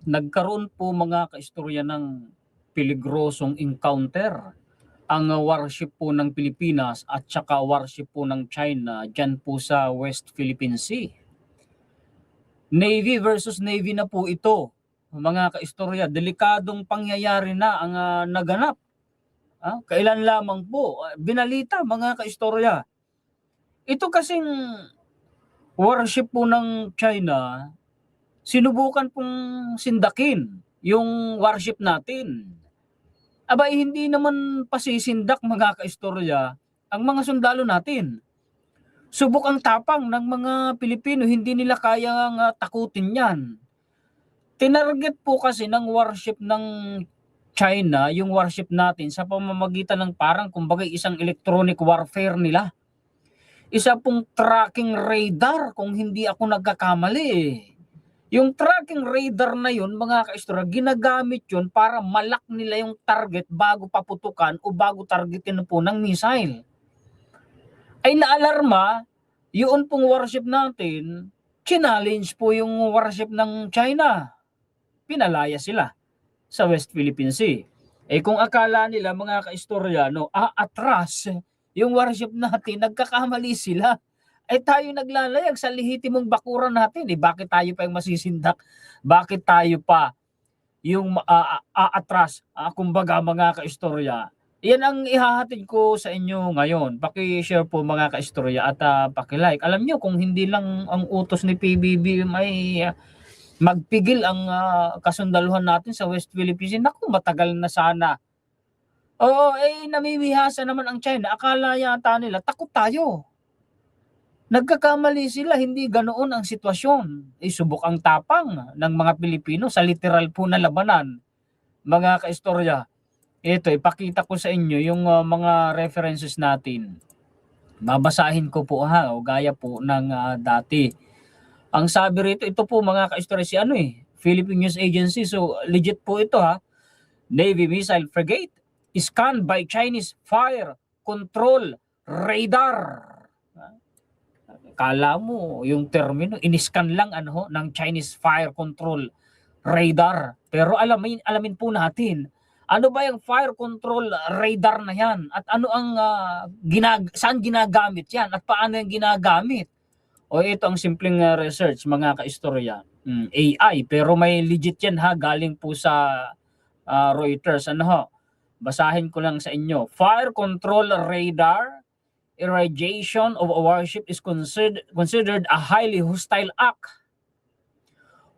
Nagkaroon po mga kaistorya ng peligrosong encounter ang warship po ng Pilipinas at saka warship po ng China dyan po sa West Philippine Sea. Navy versus Navy na po ito, mga kaistorya. Delikadong pangyayari na ang naganap. Kailan lamang po, binalita mga kaistorya. Ito kasing warship po ng China, sinubukan pong sindakin yung warship natin. Abay, hindi naman pasisindak mga kaistorya ang mga sundalo natin. Subok ang tapang ng mga Pilipino, hindi nila kayang takutin yan. Tinarget po kasi ng warship ng China, yung warship natin sa pamamagitan ng parang kumbaga isang electronic warfare nila. Isa pong tracking radar kung hindi ako nagkakamali. Yung tracking radar na yun, mga kaistorya, ginagamit yun para malak nila yung target bago paputukan o bago targetin po ng missile. Ay naalarma, yun pong warship natin, challenge po yung warship ng China. Pinalaya sila sa West Philippine Sea. Kung akala nila mga kaistoryano, atras yung warship natin, nagkakamali sila. Tayo naglalayag sa lehitimong bakuran natin. Bakit tayo pa yung masisindak? Bakit tayo pa yung atras? Kumbaga mga kaistorya. Yan ang ihahatid ko sa inyo ngayon. Paki-share po mga kaistorya at paki-like. Alam nyo, kung hindi lang ang utos ni PBB may magpigil ang kasundaluhan natin sa West Philippines, naku, matagal na sana. Oo, namimihasa naman ang China. Akala yata nila, takot tayo. Nagkakamali sila, hindi ganoon ang sitwasyon. Subok ang tapang ng mga Pilipino sa literal po na labanan. Mga kaistorya, ito, ipakita ko sa inyo yung mga references natin. Babasahin ko po o gaya po ng dati. Ang sabi rito, ito po mga kaistorya si Philippine News Agency. So legit po ito Navy missile frigate scanned by Chinese fire control radar. Kala mo yung termino, in-scan lang ng Chinese fire control radar. Pero alamin po natin, ano ba yung fire control radar na yan? At ano ang saan ginagamit yan? At paano yung ginagamit? Ito ang simpleng research mga kaistorya. AI, pero may legit yan galing po sa Reuters. Basahin ko lang sa inyo. Fire control radar irradiation of a warship is considered a highly hostile act,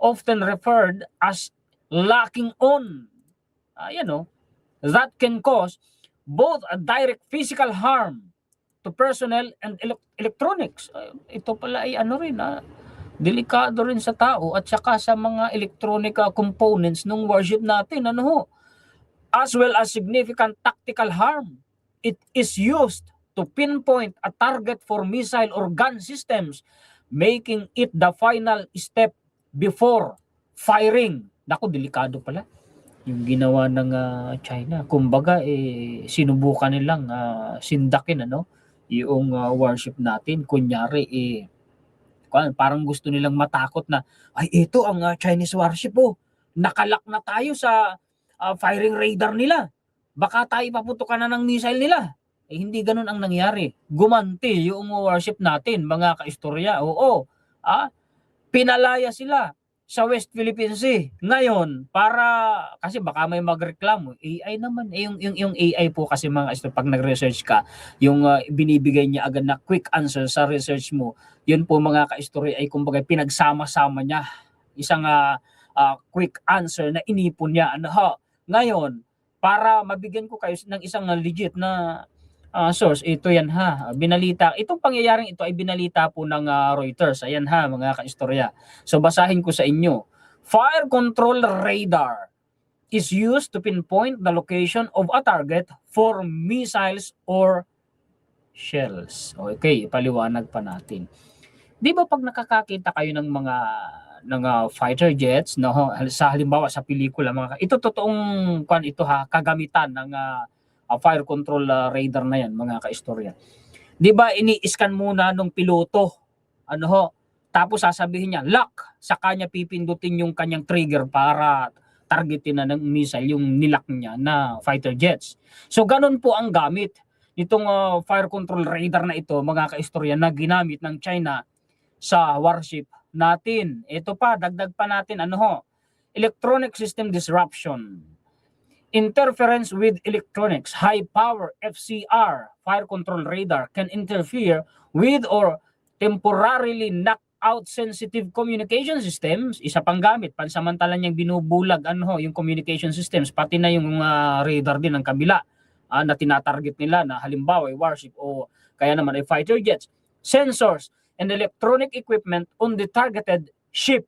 often referred as locking on. That can cause both a direct physical harm to personnel and electronics. Ito pala ay delikado rin sa tao at saka sa mga electronic components ng warship natin. As well as significant tactical harm. It is used to pinpoint a target for missile or gun systems, making it the final step before firing. Naku, delikado pala yung ginawa ng China. Kumbaga sinubukan nilang sindakin yung warship natin. Kunyari parang gusto nilang matakot na ito ang Chinese warship nakalak na tayo sa firing radar nila. Baka tayo paputukan na ng missile nila. Hindi ganun ang nangyari. Gumanti yung warship natin, mga kaistorya. Pinalaya sila sa West Philippine Sea. Ngayon, kasi baka may magreklamo, AI naman. Yung AI po kasi mga kaistorya, pag nag-research ka, yung binibigay niya agad na quick answer sa research mo, yun po mga kaistorya ay kumbaga pinagsama-sama niya. Isang quick answer na inipon niya. Ngayon, para mabigyan ko kayo ng isang legit na source, ito yan binalita. Itong pangyayaring ito ay binalita po ng Reuters. Ayan mga kaistorya. So basahin ko sa inyo. Fire control radar is used to pinpoint the location of a target for missiles or shells. Okay, paliwanag pa natin. Di ba pag nakakakita kayo ng mga fighter jets, sa halimbawa sa pelikula, ito totoong kagamitan ng fire control radar na yan, mga kaistorya. Di ba ini-scan muna nung piloto Tapos sasabihin niya, lock, sa kanya pipindutin yung kanyang trigger para targetin na ng missile yung nilak niya na fighter jets. So ganun po ang gamit nitong fire control radar na ito, mga kaistorya, na ginamit ng China sa warship natin. Ito pa, dagdag pa natin, electronic system disruption. Interference with electronics, high power FCR, fire control radar, can interfere with or temporarily knock out sensitive communication systems. Isa pang gamit, pansamantala niyang binubulag yung communication systems, pati na yung radar din ng kabila na tinatarget nila, na halimbawa ay warship o kaya naman ay fighter jets. Sensors and electronic equipment on the targeted ship.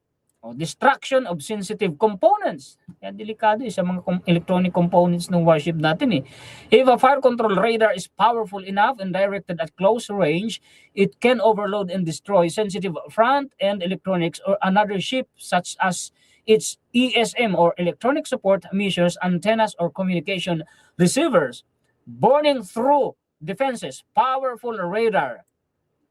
Destruction of sensitive components. Kaya delikado sa mga electronic components ng warship natin eh. If a fire control radar is powerful enough and directed at close range, it can overload and destroy sensitive front-end electronics or another ship, such as its ESM or electronic support measures, antennas, or communication receivers. Burning through defenses, powerful radar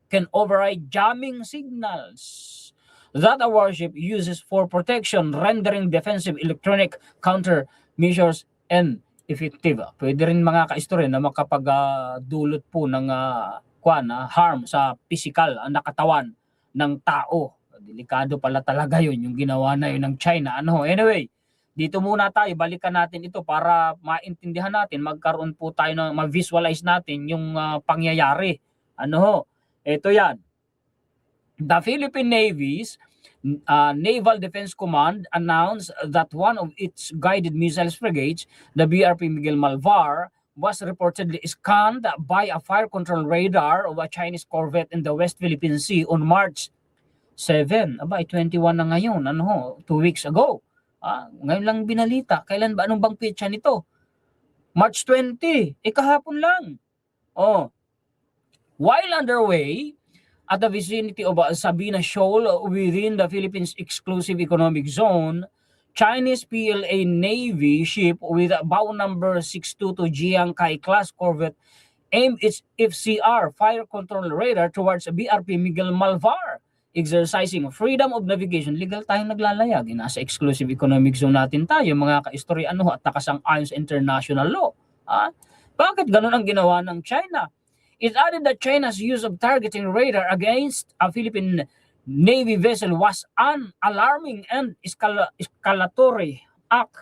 can override jamming signals that a warship uses for protection, rendering defensive electronic countermeasures ineffective. Pwede rin mga kaistorya na makapagdulot po ng harm sa physical na katawan ng tao. Delikado pala talaga yun, yung ginawa na yun ng China. Anyway, dito muna tayo, balikan natin ito para maintindihan natin, magkaroon po tayo na ma-visualize natin yung pangyayari. Ito yan. The Philippine Navy's Naval Defense Command announced that one of its guided missiles frigates, the BRP Miguel Malvar, was reportedly scanned by a fire control radar of a Chinese corvette in the West Philippine Sea on March 7. 21 na ngayon, 2 weeks ago. Ngayon lang binalita. Kailan ba? Anong bang petsa nito? March 20. Kahapon lang. While underway at the vicinity of Sabina Shoal within the Philippines Exclusive Economic Zone, Chinese PLA Navy ship with bow number 622 Jiangkai class corvette aimed its FCR fire control radar towards BRP Miguel Malvar, exercising freedom of navigation. Legal tayong naglalayag. Nasa exclusive economic zone natin tayo, mga kaistorya, at nakasang-ayon sa international law. Bakit ganun ang ginawa ng China? It added that China's use of targeting radar against a Philippine Navy vessel was an alarming and escalatory act.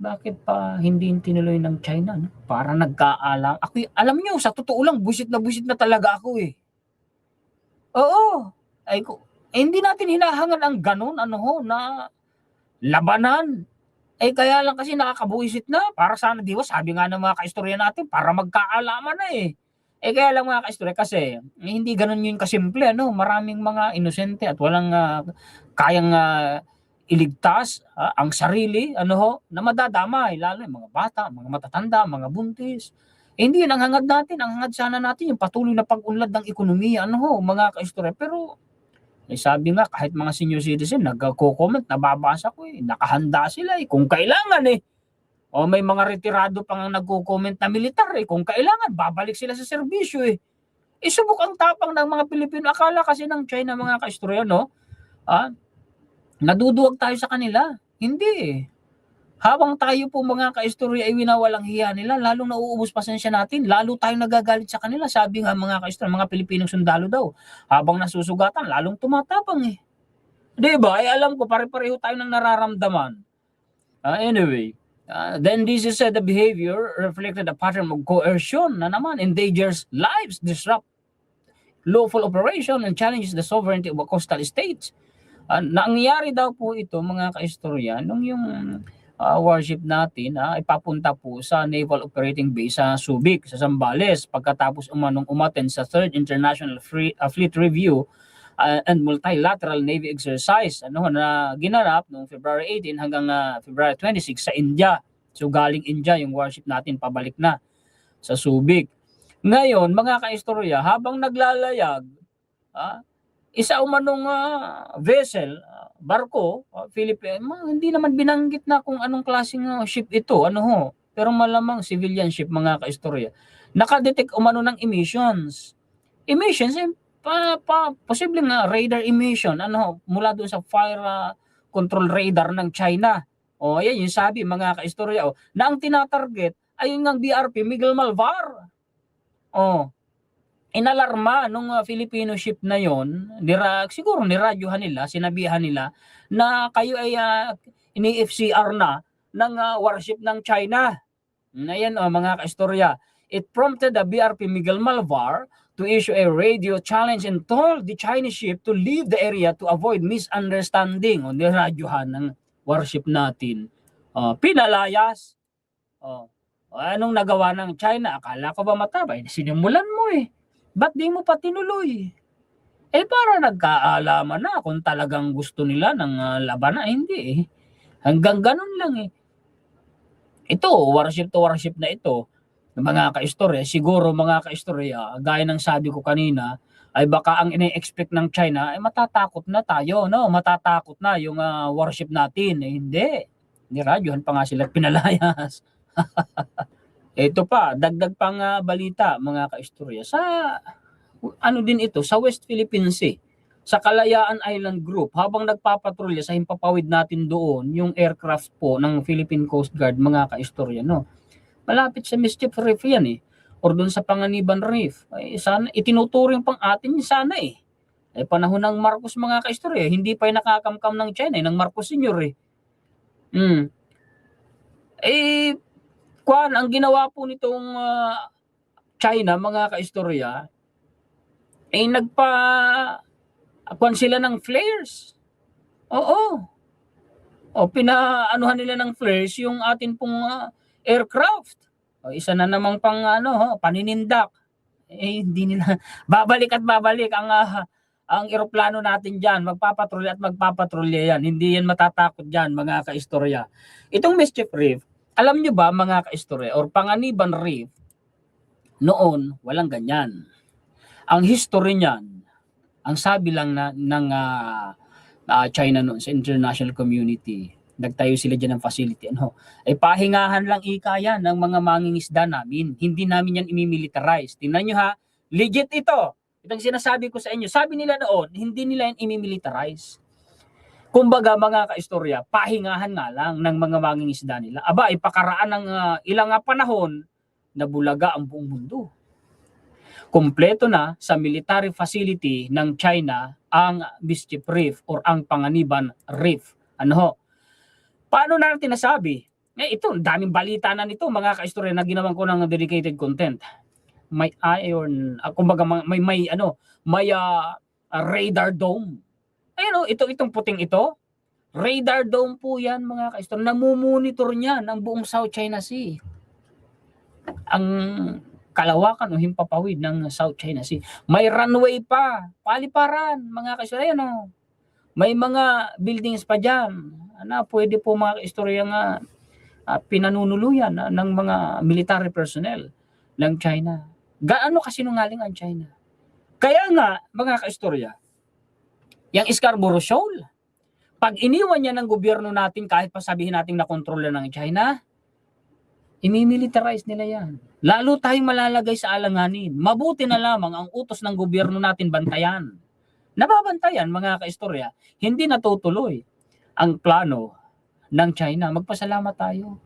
Bakit pa hindi tinuloy ng China? Para nagkaalam. Alam nyo, sa totoo lang, busit na talaga ako eh. Oo. Hindi natin hinahangad ang ganun, na labanan. Kaya lang kasi nakakabuisit na. Para sana, di ba, sabi nga ng mga kaistorya natin, para magkaalaman na eh. Kaya lang mga kaistorya, kasi hindi ganun yun kasimple. Maraming mga inosente at walang kayang iligtas ang sarili na madadamay, lalo yung mga bata, mga matatanda, mga buntis. Hindi yun ang hangad natin. Ang hangad sana natin yung patuloy na pag-unlad ng ekonomiya, mga kaistorya. Pero sabi nga, kahit mga senior citizen, nagko-comment, nababasa ko nakahanda sila kung kailangan may mga retirado pang nagko-comment na militar kung kailangan, babalik sila sa serbisyo Subok ang tapang ng mga Pilipino. Akala kasi ng China, mga kaistorya, naduduwag tayo sa kanila. Hindi Habang tayo po, mga kaistorya, ay winawalang hiya nila, lalong nauubos pasensya natin, lalo tayong nagagalit sa kanila. Sabi nga, mga kaistorya, mga Pilipinong sundalo daw, habang nasusugatan, lalong tumatapang Diba? Alam ko, pare-pareho tayo ng nararamdaman. Anyway, then this is the behavior reflected a pattern of coercion na naman, endangers lives, disrupt lawful operation, and challenges the sovereignty of a coastal state. Nangyari daw po ito, mga kaistorya, nung yung warship natin ipapunta po sa Naval Operating Base sa Subic, sa Zambales, pagkatapos umattend sa 3rd International Fleet Review and Multilateral Navy Exercise na ginanap noong February 18 hanggang February 26 sa India. So galing India yung warship natin, pabalik na sa Subic. Ngayon, mga kaistorya, habang naglalayag, isa umanong vessel, barko, Philippine, hindi naman binanggit na kung anong klaseng ship ito, pero malamang civilian ship, mga kaistorya. Nakadetect umano ng emissions. Emissions, posibleng radar emission mula doon sa fire control radar ng China. O ayan yung sabi mga kaistorya na ang tinatarget ay yung BRP Miguel Malvar. Inalarma nung Filipino ship na yon, siguro niradyohan nila, sinabihan nila na kayo ay ini-FCR na ng warship ng China. Ayan mga kaistorya. It prompted the BRP Miguel Malvar to issue a radio challenge and told the Chinese ship to leave the area to avoid misunderstanding. Niradyohan ng warship natin. Pinalayas. Anong nagawa ng China? Akala ko ba matabay? Sinimulan mo Ba't di mo pa tinuloy? Para nagkaalaman na kung talagang gusto nila ng labanan. Hindi Hanggang ganun lang Ito, warship to warship na ito, mga kaistorya, siguro mga kaistorya, gaya ng sabi ko kanina, ay baka ang ine-expect ng China ay matatakot na tayo, matatakot na yung warship natin. Hindi. Niradyohan pa nga sila pinalayas. Ito pa, dagdag pang balita mga kaistorya. Sa din ito, sa West Philippine Sea, sa Kalayaan Island Group, habang nagpapatrolya sa himpapawid natin doon, yung aircraft po ng Philippine Coast Guard mga kaistorya, malapit sa Mischief Reef yan or doon sa Panganiban Reef. Sana itinuturing pang atin sana panahon ng Marcos mga kaistorya, hindi pa nakakamkam ng China ng Marcos Sr. Ang ginawa po nitong China mga kaistorya sila ng flares. Pinaanuhan nila ng flares yung atin pong aircraft. Isa na namang pang paninindak. Hindi nila babalik ang eroplano natin diyan, magpapatrolya yan. Hindi yan matatakot diyan mga kaistorya. Itong Mischief Reef, alam nyo ba mga kaistorya or Panganiban Reef, noon walang ganyan. Ang history niyan, ang sabi lang ng China noon sa international community, nagtayo sila dyan ng facility. Pahingahan lang yan ng mga mangingisda namin. Hindi namin yan imimilitarize. Tingnan nyo legit ito. Itong sinasabi ko sa inyo. Sabi nila noon, hindi nila yan imimilitarize. Kumbaga mga kaistorya, pahingahan nga lang ng mga mangingisda nila. Pakaraan ng ilang panahon, nabulaga ang buong mundo. Kompleto na sa military facility ng China ang Mischief Reef or ang Panganiban Reef. Paano natin nasabi? Ito, daming balita na nito mga kaistorya na ginawan ko ng dedicated content. May iron, kumbaga may radar dome. Itong puting ito, radar dome po yan mga kaistorya. Namumonitor niya ng buong South China Sea. Ang kalawakan o himpapawid ng South China Sea. May runway pa, paliparan mga kaistorya. May mga buildings pa dyan. Pwede po mga kaistorya nga pinanunuluyan ng mga military personnel ng China. Gaano kasinungaling ang China? Kaya nga mga kaistorya, yung Scarborough Shoal, pag iniwan niya ng gobyerno natin kahit pa sabihin natin na kontrol na ng China, imimilitarize nila yan. Lalo tayong malalagay sa alanganin. Mabuti na lamang ang utos ng gobyerno natin bantayan. Nababantayan mga kaistorya, hindi natutuloy ang plano ng China. Magpasalamat tayo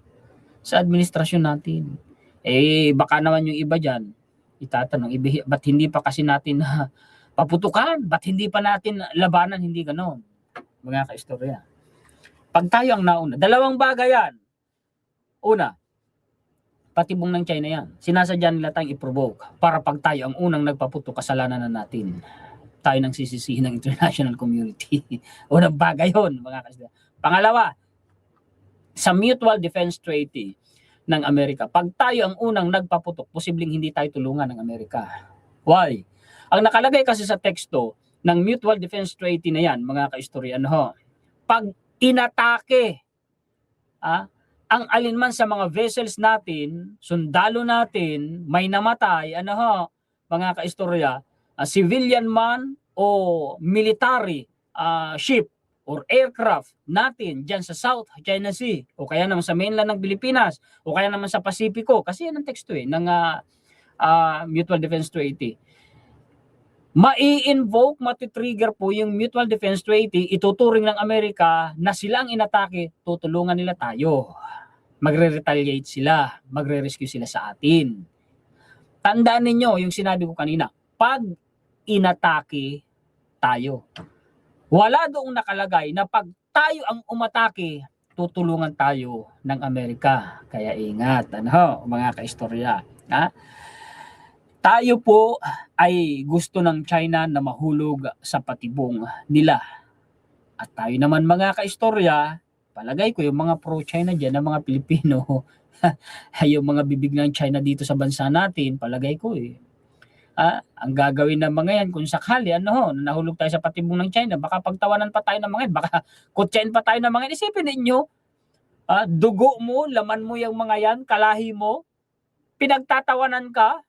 sa administrasyon natin. Baka naman yung iba dyan, itatanong, ba't hindi pa kasi natin paputukan? Ba't hindi pa natin labanan? Hindi ganon, mga kaistorya. Pag tayo ang nauna, dalawang bagay yan. Una, patibong ng China yan. Sinasadya nila tayong i-provoke para pag tayo ang unang nagpaputok, kasalanan na natin. Tayo nang sisisihin ng international community. Unang bagay yun, mga kaistorya. Pangalawa, sa Mutual Defense Treaty ng Amerika, pag tayo ang unang nagpaputok, posibleng hindi tayo tulungan ng Amerika. Why? Ang nakalagay kasi sa teksto ng Mutual Defense Treaty na yan, mga kaistorya, pag inatake ang alinman sa mga vessels natin, sundalo natin, may namatay, mga kaistorya, civilian man o military ship or aircraft natin dyan sa South China Sea o kaya naman sa mainland ng Pilipinas o kaya naman sa Pasipiko, kasi yan ang teksto ng Mutual Defense Treaty. mai-invoke, matitrigger po yung Mutual Defense Treaty, ituturing ng Amerika na sila ang inatake, tutulungan nila tayo. Magre-retaliate sila, magre-rescue sila sa atin. Tandaan ninyo yung sinabi ko kanina, pag inatake tayo, wala doong nakalagay na pag tayo ang umatake, tutulungan tayo ng Amerika. Kaya ingat, mga kaistorya. Ha? Tayo po ay gusto ng China na mahulog sa patibong nila. At tayo naman mga kaistorya, palagay ko yung mga pro-China dyan, ng mga Pilipino, yung mga bibig ng China dito sa bansa natin, palagay ko ang gagawin ng mga yan, kung sakali, nahulog tayo sa patibong ng China, baka pagtawanan pa tayo ng mga yan, baka kutsain pa tayo ng mga yan. Isipin ninyo, dugo mo, laman mo yung mga yan, kalahi mo, pinagtatawanan ka,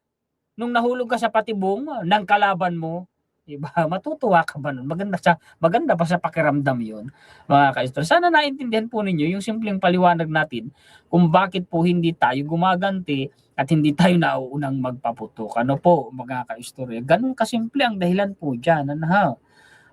nung nahulog ka sa patibong ng kalaban mo, diba? Matutuwa ka ba nun? Maganda pa sa pakiramdam yun, mga kaistor. Sana naintindihan po ninyo yung simpleng paliwanag natin kung bakit po hindi tayo gumaganti at hindi tayo nauunang magpaputok. Ano po, mga kaistor? Ganun kasimple ang dahilan po dyan.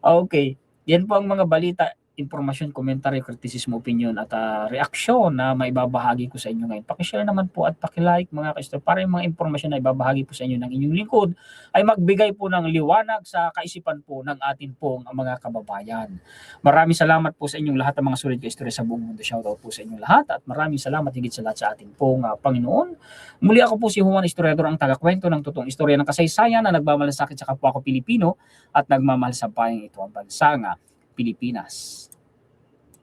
Okay, yan po ang mga balita, impormasyon, komentaryo, kritisismo, opinion at reaksyon na maibabahagi ko sa inyo ngayon. Pakishare naman po at pakilike mga kaistor para yung mga impormasyon na ibabahagi po sa inyo ng inyong lingkod ay magbigay po ng liwanag sa kaisipan po ng atin pong mga kababayan. Maraming salamat po sa inyong lahat ng mga sulit kaistorya sa buong mundo. Shoutout po sa inyong lahat at maraming salamat higit sa lahat sa atin pong Panginoon. Muli ako po si Juan Historiador, ang tagakwento ng totoong istorya ng kasaysayan na nagmamalasakit sa kapwa ko Pilipino at nagmamahal sa bayang ito ang bansang Pilipinas.